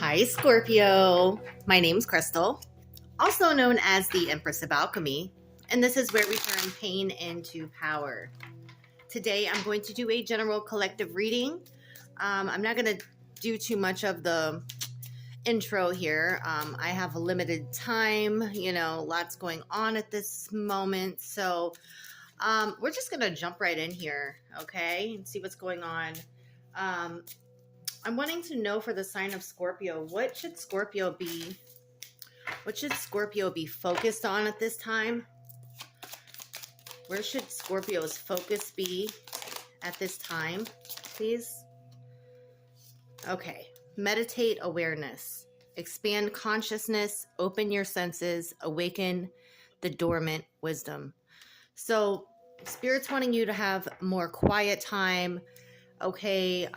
Hi, Scorpio. My name's Crystal, also known as the Empress of Alchemy, and this is where we turn pain into power. Today, I'm going to do a general collective reading. I'm not going to do too much of the intro here. I have a limited time, lots going on at this moment. So we're just going to jump right in here, okay, and see what's going on. I'm wanting to know for the sign of Scorpio, what should Scorpio be focused on at this time? Where should Scorpio's focus be at this time, please? Okay. Meditate awareness. Expand consciousness. Open your senses. Awaken the dormant wisdom. So Spirit's wanting you to have more quiet time. Okay.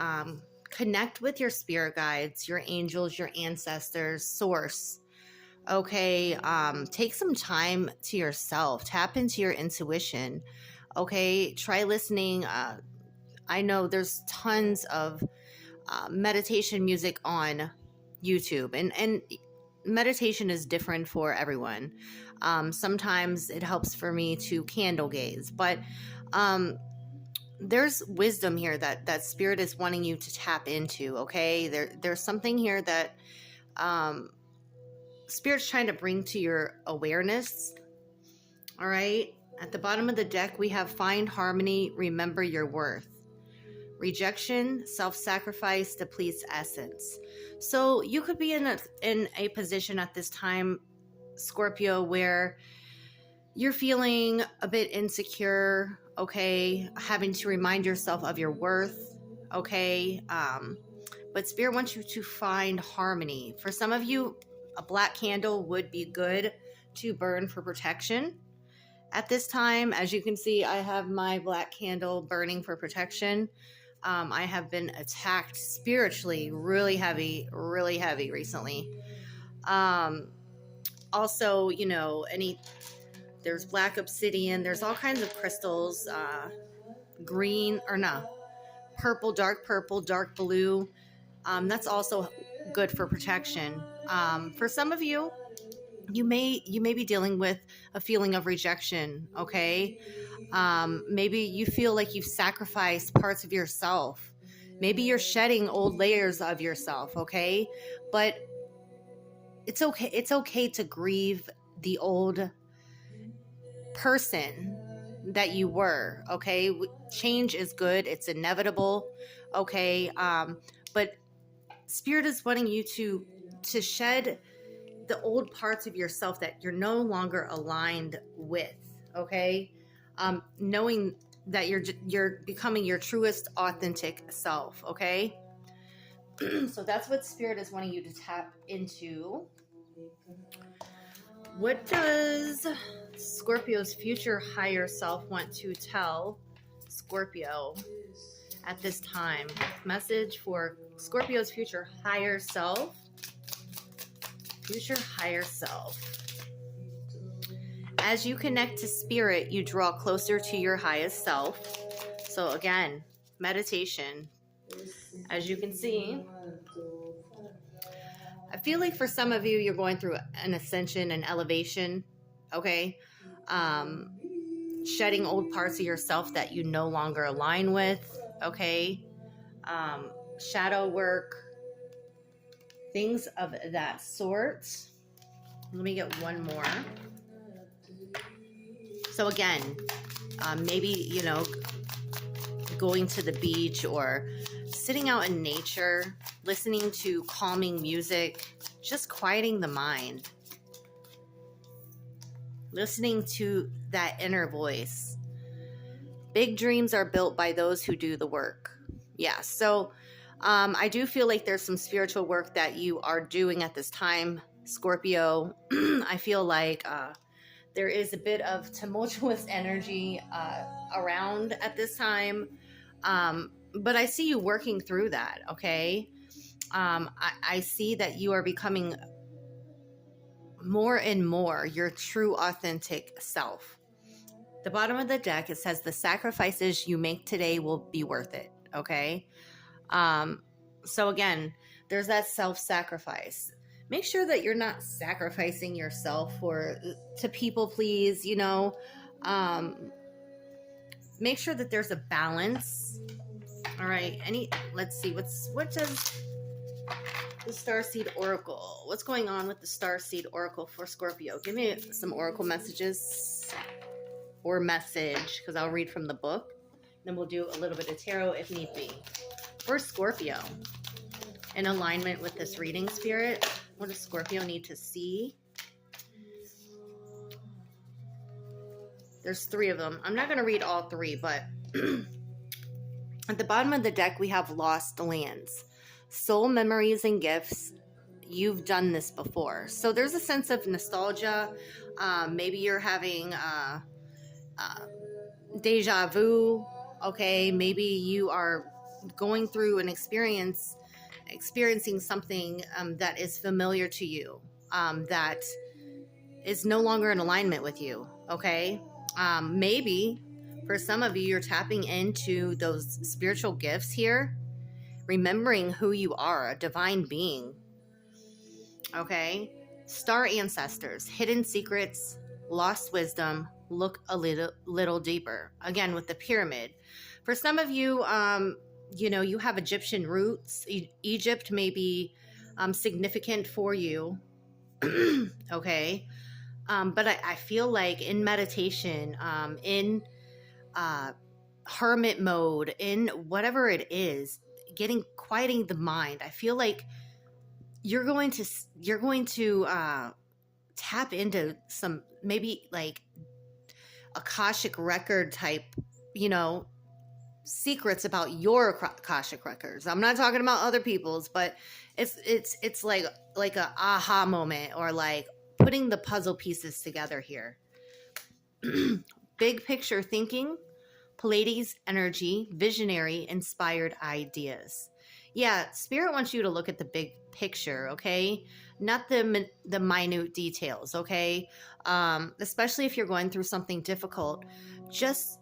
Connect with your spirit guides, your angels, your ancestors, source. Okay. Take some time to yourself. Tap into your intuition. Okay. Try listening. I know there's tons of meditation music on YouTube, and meditation is different for everyone. Sometimes it helps for me to candle gaze, but there's wisdom here that Spirit is wanting you to tap into. Okay, there's something here that Spirit's trying to bring to your awareness. All right, at the bottom of the deck we have find harmony, remember your worth. Rejection, self-sacrifice depletes essence. So you could be in a position at this time, Scorpio, where you're feeling a bit insecure, okay, having to remind yourself of your worth, okay, but Spirit wants you to find harmony. For some of you, a black candle would be good to burn for protection at this time. As you can see, I have my black candle burning for protection. I have been attacked spiritually really heavy recently. Also, there's black obsidian, there's all kinds of crystals, purple, dark blue. That's also good for protection. For some of you, you may be dealing with a feeling of rejection, okay? Maybe you feel like you've sacrificed parts of yourself. Maybe you're shedding old layers of yourself, okay? But it's okay. It's okay to grieve the old person that you were, okay? Change is good. It's inevitable, okay? But Spirit is wanting you to shed the old parts of yourself that you're no longer aligned with, okay? Knowing that you're becoming your truest authentic self, okay? So that's what Spirit is wanting you to tap into. What does Scorpio's future higher self want to tell Scorpio at this time? Message for Scorpio's future higher self. Future higher self. As you connect to Spirit, you draw closer to your highest self. So again, meditation. As you can see, I feel like for some of you, you're going through an ascension, an elevation, okay? Shedding old parts of yourself that you no longer align with, okay? Shadow work, things of that sort. Let me get one more. So again, maybe, going to the beach or sitting out in nature, listening to calming music, just quieting the mind, listening to that inner voice. Big dreams are built by those who do the work. Yeah, so I do feel like there's some spiritual work that you are doing at this time, Scorpio. I feel like there is a bit of tumultuous energy around at this time. But I see you working through that, okay? I see that you are becoming more and more your true, authentic self. The bottom of the deck, it says the sacrifices you make today will be worth it, okay? So again, there's that self-sacrifice. Make sure that you're not sacrificing yourself to people please, make sure that there's a balance. All right. Let's see. What does the Starseed Oracle? What's going on with the Starseed Oracle for Scorpio? Give me some Oracle messages or message, because I'll read from the book. Then we'll do a little bit of tarot if need be. For Scorpio, in alignment with this reading, Spirit, what does Scorpio need to see? There's 3 of them. I'm not going to read all 3, but at the bottom of the deck, we have lost lands, soul memories and gifts. You've done this before. So there's a sense of nostalgia. Maybe you're having deja vu. Okay. Maybe you are going through an experiencing something that is familiar to you, that is no longer in alignment with you. Okay. Maybe for some of you, you're tapping into those spiritual gifts here, remembering who you are, a divine being. Okay. Star ancestors, hidden secrets, lost wisdom. Look a little deeper. Again, with the pyramid. For some of you, you have Egyptian roots. Egypt may be significant for you. Okay. But I feel like in meditation, in hermit mode, in whatever it is, quieting the mind, I feel like you're going to tap into some, maybe like Akashic record type, secrets about your Akashic records. I'm not talking about other people's, but it's like a aha moment, or like putting the puzzle pieces together here. Big picture thinking, Pleiades energy, visionary, inspired ideas. Yeah, Spirit wants you to look at the big picture, okay? Not the minute details, okay? Especially if you're going through something difficult. Just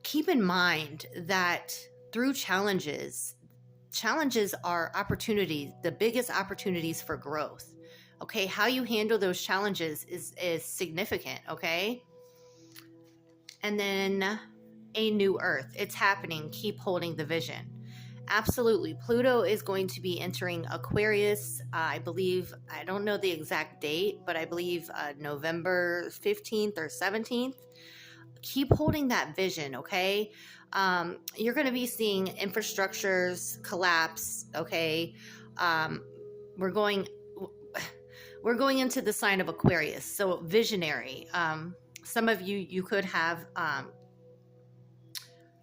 keep in mind that through challenges are opportunities, the biggest opportunities for growth. Okay, how you handle those challenges is significant, okay? And then a new earth. It's happening. Keep holding the vision. Absolutely. Pluto is going to be entering Aquarius, I believe, I don't know the exact date, but I believe November 15th or 17th. Keep holding that vision, okay? You're going to be seeing infrastructures collapse, okay? We're going into the sign of Aquarius, so visionary. Some of you could have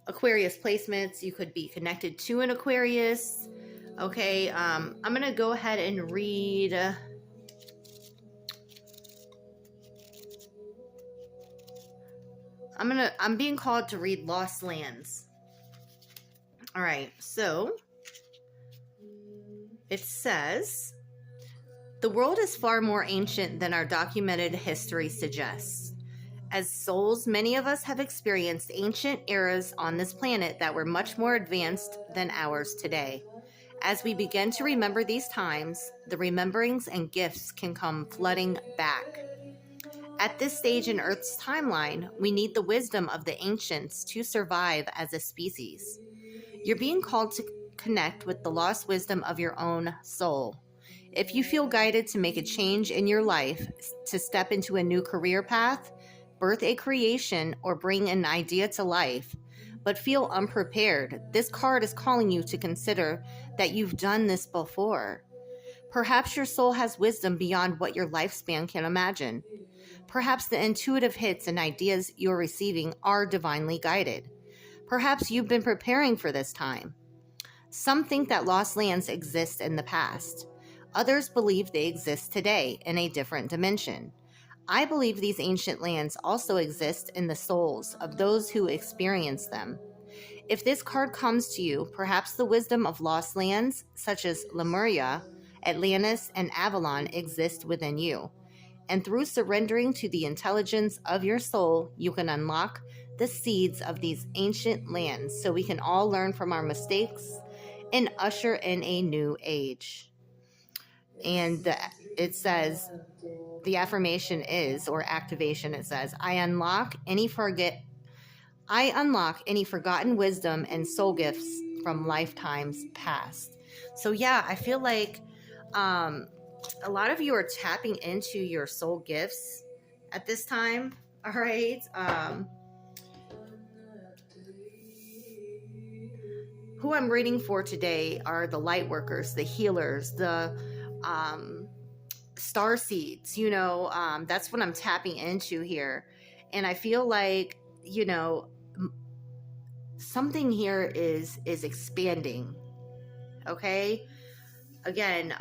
Aquarius placements. You could be connected to an Aquarius. Okay, I'm going to go ahead and read. I'm being called to read Lost Lands. All right, so it says, the world is far more ancient than our documented history suggests. As souls, many of us have experienced ancient eras on this planet that were much more advanced than ours today. As we begin to remember these times, the rememberings and gifts can come flooding back. At this stage in Earth's timeline, we need the wisdom of the ancients to survive as a species. You're being called to connect with the lost wisdom of your own soul. If you feel guided to make a change in your life, to step into a new career path, birth a creation, or bring an idea to life, but feel unprepared, this card is calling you to consider that you've done this before. Perhaps your soul has wisdom beyond what your lifespan can imagine. Perhaps the intuitive hits and ideas you're receiving are divinely guided. Perhaps you've been preparing for this time. Some think that lost lands exist in the past. Others believe they exist today in a different dimension. I believe these ancient lands also exist in the souls of those who experience them. If this card comes to you, perhaps the wisdom of lost lands, such as Lemuria, Atlantis, and Avalon, exist within you. And through surrendering to the intelligence of your soul, you can unlock the seeds of these ancient lands so we can all learn from our mistakes and usher in a new age. And it says, the affirmation is, or activation, it says, I unlock any forgotten wisdom and soul gifts from lifetimes past. So yeah, I feel like a lot of you are tapping into your soul gifts at this time. All right. Who I'm reading for today are the light workers, the healers, the star seeds. That's what I'm tapping into here. And I feel like, something here is expanding. Okay. Again,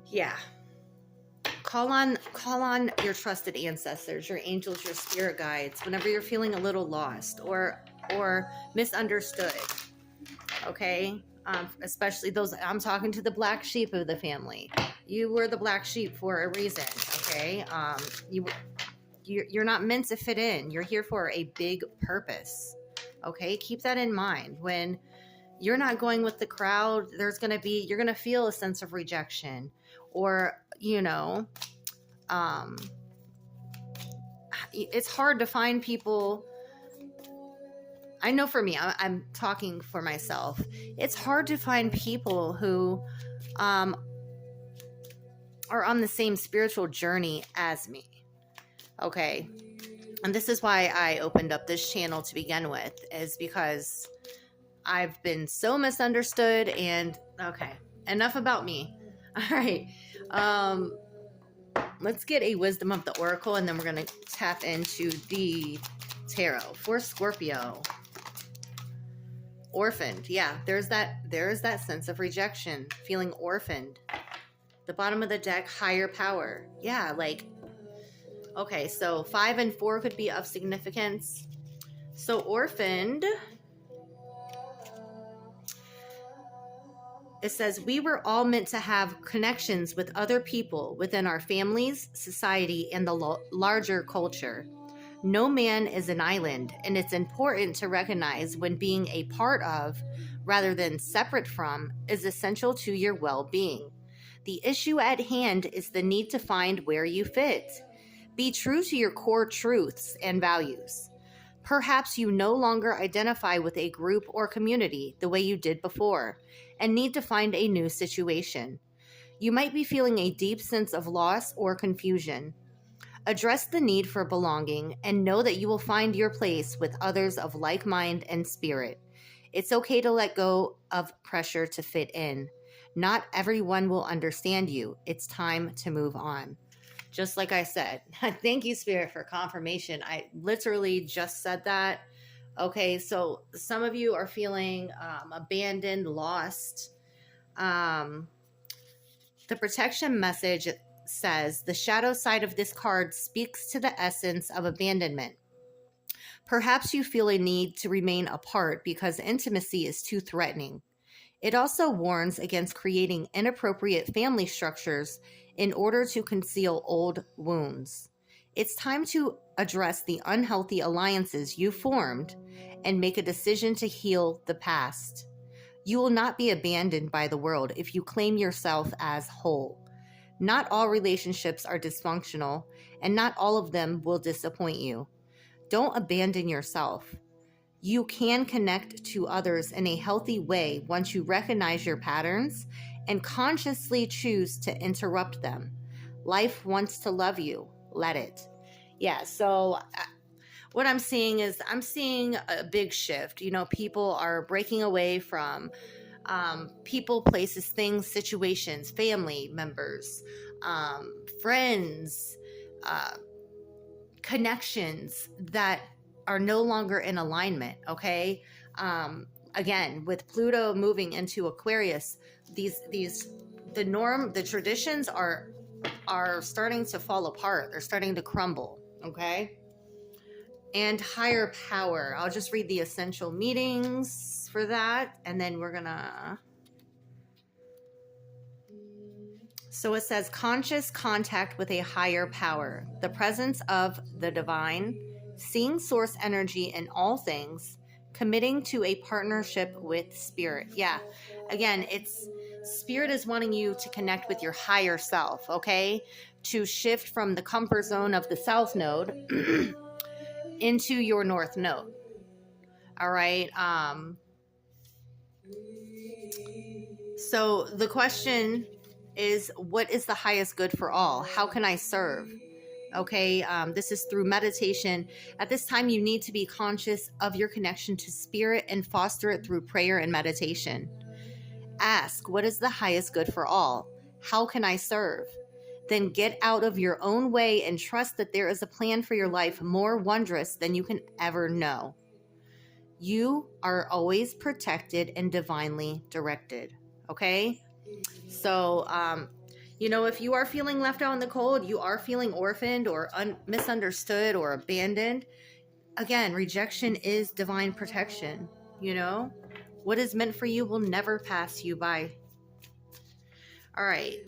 yeah. Call on your trusted ancestors, your angels, your spirit guides, whenever you're feeling a little lost or misunderstood. Okay. Especially those, I'm talking to the black sheep of the family. You were the black sheep for a reason. Okay. You're not meant to fit in. You're here for a big purpose. Okay. Keep that in mind. When you're not going with the crowd, you're going to feel a sense of rejection, or, it's hard to find people. I know for me, I'm talking for myself. It's hard to find people who are on the same spiritual journey as me. Okay. And this is why I opened up this channel to begin with, is because I've been so misunderstood. And okay, enough about me. All right. Let's get a wisdom of the oracle, and then we're going to tap into the tarot for Scorpio. Orphaned. Yeah, there is that sense of rejection, feeling orphaned. The bottom of the deck, higher power. Yeah, okay, so 5 and 4 could be of significance. So orphaned, it says, we were all meant to have connections with other people within our families, society, and the larger culture. No man is an island, and it's important to recognize when being a part of, rather than separate from, is essential to your well-being. The issue at hand is the need to find where you fit. Be true to your core truths and values. Perhaps you no longer identify with a group or community the way you did before, and need to find a new situation. You might be feeling a deep sense of loss or confusion. Address the need for belonging and know that you will find your place with others of like mind and spirit. It's okay to let go of pressure to fit in. Not everyone will understand you. It's time to move on. Just like I said. Thank you, Spirit, for confirmation. I literally just said that. Okay, so some of you are feeling abandoned, lost. The protection message says, the shadow side of this card speaks to the essence of abandonment. Perhaps you feel a need to remain apart because intimacy is too threatening. It also warns against creating inappropriate family structures in order to conceal old wounds. It's time to address the unhealthy alliances you formed and make a decision to heal the past. You will not be abandoned by the world if you claim yourself as whole. Not all relationships are dysfunctional, and not all of them will disappoint you. Don't abandon yourself. You can connect to others in a healthy way once you recognize your patterns and consciously choose to interrupt them. Life wants to love you. Let it. Yeah, so what I'm seeing is a big shift. People are breaking away from people, places, things, situations, family members, friends, connections that are no longer in alignment. Okay. Again, with Pluto moving into Aquarius, the traditions are starting to fall apart. They're starting to crumble. Okay. And higher power. I'll just read the essential meanings for that. And then we're gonna. So it says conscious contact with a higher power, the presence of the divine, seeing source energy in all things, committing to a partnership with spirit. Yeah. Again, it's spirit is wanting you to connect with your higher self, okay? To shift from the comfort zone of the south node into your north node. All right. So the question is, what is the highest good for all? How can I serve? Okay, this is through meditation. At this time, you need to be conscious of your connection to spirit and foster it through prayer and meditation. Ask, what is the highest good for all? How can I serve? Then get out of your own way and trust that there is a plan for your life more wondrous than you can ever know. You are always protected and divinely directed. Okay? So, if you are feeling left out in the cold, you are feeling orphaned or misunderstood or abandoned, again, rejection is divine protection. What is meant for you will never pass you by. All right.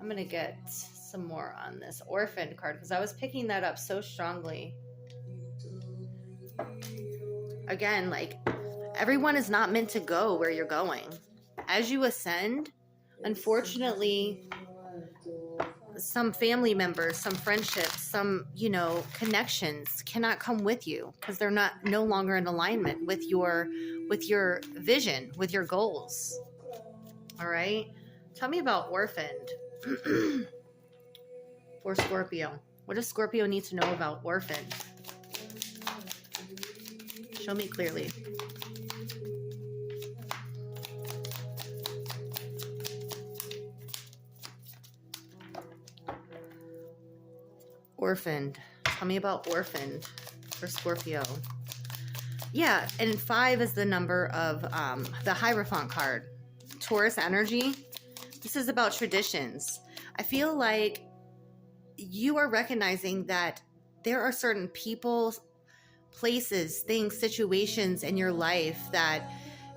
I'm going to get some more on this orphaned card because I was picking that up so strongly. Again, like, everyone is not meant to go where you're going. As you ascend, unfortunately, some family members, some friendships, some, connections cannot come with you because they're no longer in alignment with your vision, with your goals. All right. Tell me about orphaned for Scorpio. What does Scorpio need to know about orphaned? Show me clearly. Orphaned. Tell me about orphaned for Scorpio. Yeah, and 5 is the number of the Hierophant card. Taurus energy. This is about traditions. I feel like you are recognizing that there are certain people, places, things, situations in your life that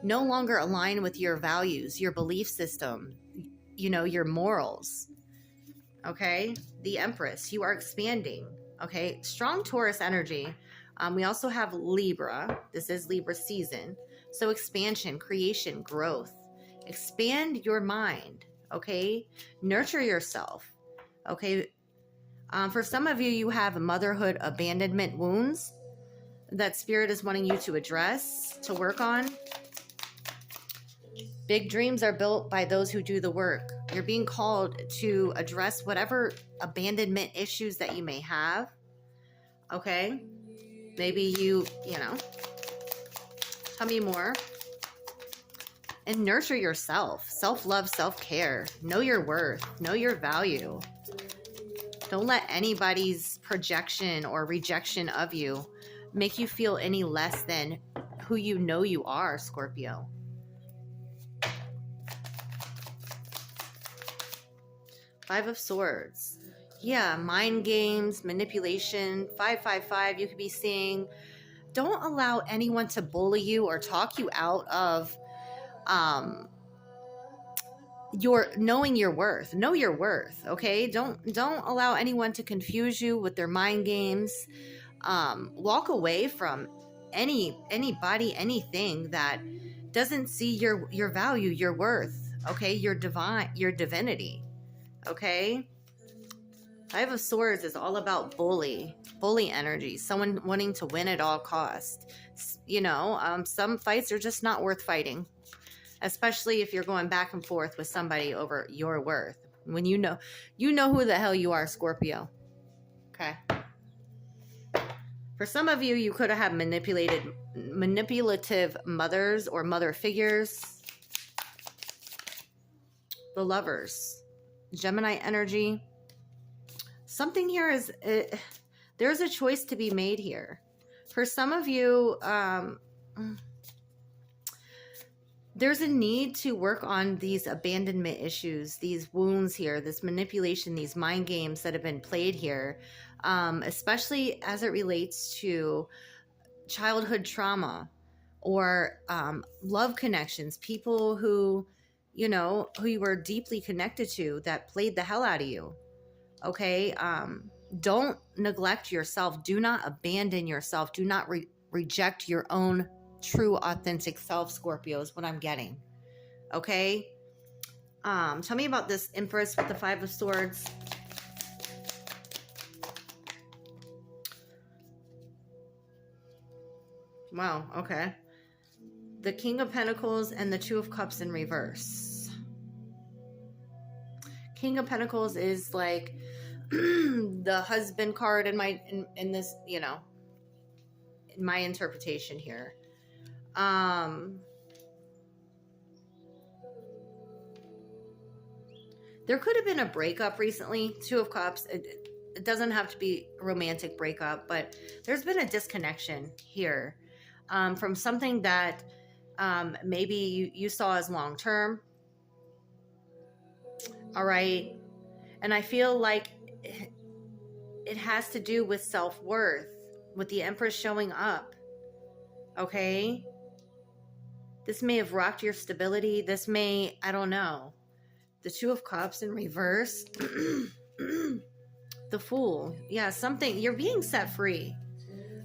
no longer align with your values, your belief system, your morals. Okay, the Empress, you are expanding. Okay, strong Taurus energy. We also have Libra. This is Libra season. So expansion, creation, growth. Expand your mind. Okay, nurture yourself. Okay, for some of you, you have motherhood abandonment wounds that spirit is wanting you to address, to work on. Big dreams are built by those who do the work. You're being called to address whatever abandonment issues that you may have. Okay? Maybe you tell me more. And nurture yourself. Self-love, self-care. Know your worth. Know your value. Don't let anybody's projection or rejection of you make you feel any less than who you know you are, Scorpio. Five of Swords. Yeah, mind games, manipulation. 555, you could be seeing. Don't allow anyone to bully you or talk you out of your knowing your worth. Know your worth, okay? Don't allow anyone to confuse you with their mind games. Walk away from anybody, anything that doesn't see your value, your worth, okay? Your divinity. Okay? Five of Swords is all about bully energy. Someone wanting to win at all costs. Some fights are just not worth fighting, especially if you're going back and forth with somebody over your worth. When you know who the hell you are, Scorpio. Okay? For some of you, you could have had manipulative mothers or mother figures. The Lovers. Gemini energy. Something here is, there's a choice to be made here. For some of you, there's a need to work on these abandonment issues, these wounds here, this manipulation, these mind games that have been played here, especially as it relates to childhood trauma or love connections, people who you were deeply connected to that played the hell out of you. Okay. don't neglect yourself. Do not abandon yourself. Do not reject your own true, authentic self, Scorpio, is what I'm getting. Okay? Tell me about this Empress with the Five of Swords. Wow, okay. The King of Pentacles and the Two of Cups in reverse. King of Pentacles is like the husband card in this, you know, in my interpretation here. There could have been a breakup recently. Two of Cups. It doesn't have to be a romantic breakup, but there's been a disconnection here from something that maybe you saw as long-term. All right. And I feel like it has to do with self-worth, with the Empress showing up. Okay. This may have rocked your stability. This may, I don't know. The Two of Cups in reverse. The Fool. Yeah, something. You're being set free.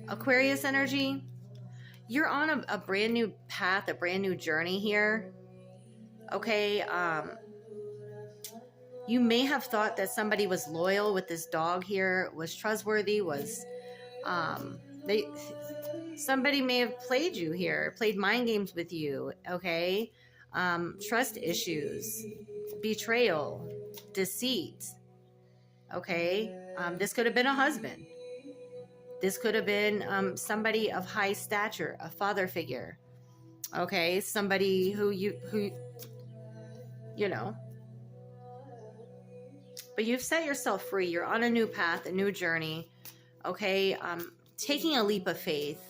Aquarius energy. You're on a brand new path, a brand new journey here. Okay. You may have thought that somebody was loyal with this dog here, was trustworthy, was somebody may have played you here, played mind games with you. Okay. Trust issues, betrayal, deceit. Okay. This could have been a husband. This could have been somebody of high stature, a father figure. Okay. Somebody who you know. But you've set yourself free. You're on a new path, a new journey. Okay. Taking a leap of faith.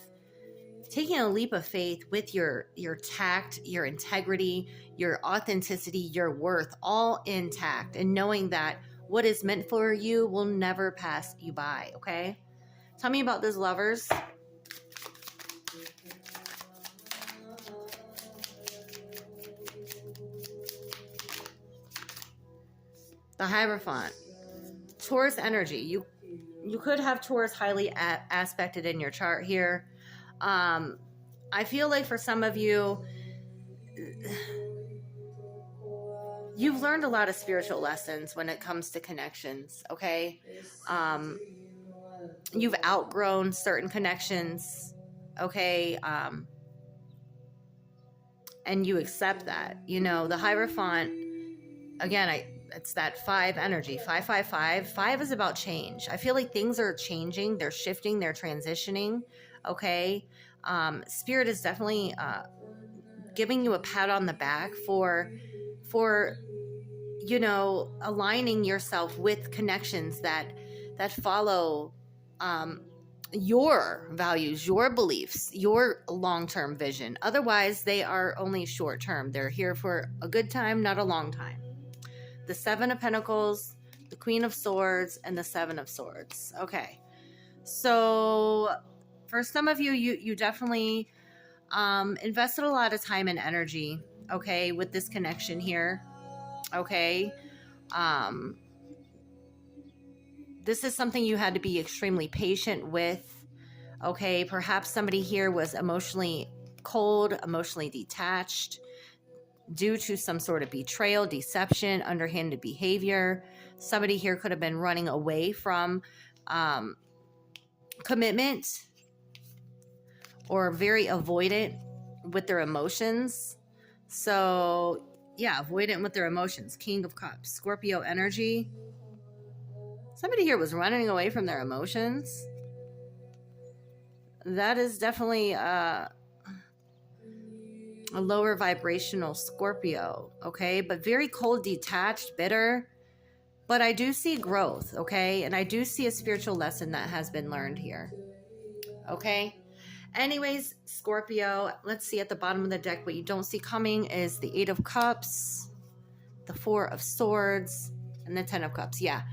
Taking a leap of faith with your tact, your integrity, your authenticity, your worth, all intact, and knowing that what is meant for you will never pass you by. Okay. Tell me about this, Lovers. The Hierophant. Taurus energy. You could have Taurus highly aspected in your chart here. I feel like for some of you, you've learned a lot of spiritual lessons when it comes to connections. Okay. You've outgrown certain connections. Okay. And you accept that, you know, the Hierophant, again, it's that 5 energy, 555. 5 is about change. I feel like things are changing. They're shifting. They're transitioning. Okay. Spirit is definitely giving you a pat on the back for, you know, aligning yourself with connections that follow your values, your beliefs, your long-term vision. Otherwise, they are only short-term. They're here for a good time, not a long time. The 7 of Pentacles, the Queen of Swords, and the 7 of Swords. Okay. So for some of you, you definitely invested a lot of time and energy, okay, with this connection here. Okay. This is something you had to be extremely patient with. Okay. Perhaps somebody here was emotionally cold, emotionally detached, due to some sort of betrayal, deception, underhanded behavior. Somebody here could have been running away from commitment, or very avoidant with their emotions. So yeah, avoidant with their emotions. King of Cups, Scorpio energy. Somebody here was running away from their emotions. That is definitely a lower vibrational Scorpio, okay? But very cold, detached, bitter. But I do see growth, okay? And I do see a spiritual lesson that has been learned here, okay? Anyways, Scorpio, let's see at the bottom of the deck. What you don't see coming is the 8 of Cups, the 4 of Swords, and the 10 of Cups. Yeah.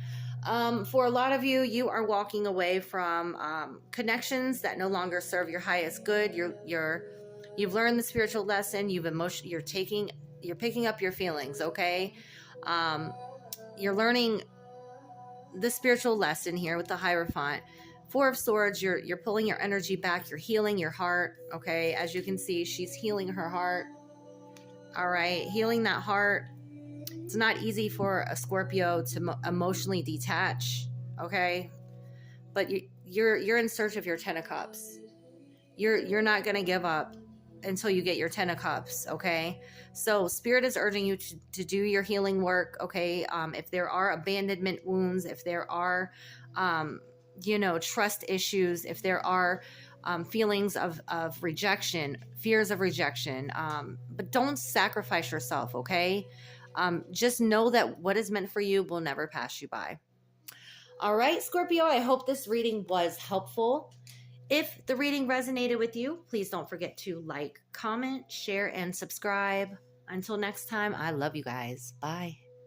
For a lot of you, you are walking away from connections that no longer serve your highest good. You've learned the spiritual lesson. You're picking up your feelings. Okay. You're learning the spiritual lesson here with the Hierophant. Four of Swords, you're pulling your energy back. You're healing your heart, okay? As you can see, she's healing her heart. All right, healing that heart. It's not easy for a Scorpio to emotionally detach, okay? But you're in search of your Ten of Cups. You're not going to give up until you get your Ten of Cups, okay? So Spirit is urging you to do your healing work, okay? If there are abandonment wounds, if there are, trust issues, if there are feelings of rejection, fears of rejection, but don't sacrifice yourself, okay? Just know that what is meant for you will never pass you by. All right, Scorpio, I hope this reading was helpful. If the reading resonated with you, please don't forget to like, comment, share, and subscribe. Until next time, I love you guys. Bye.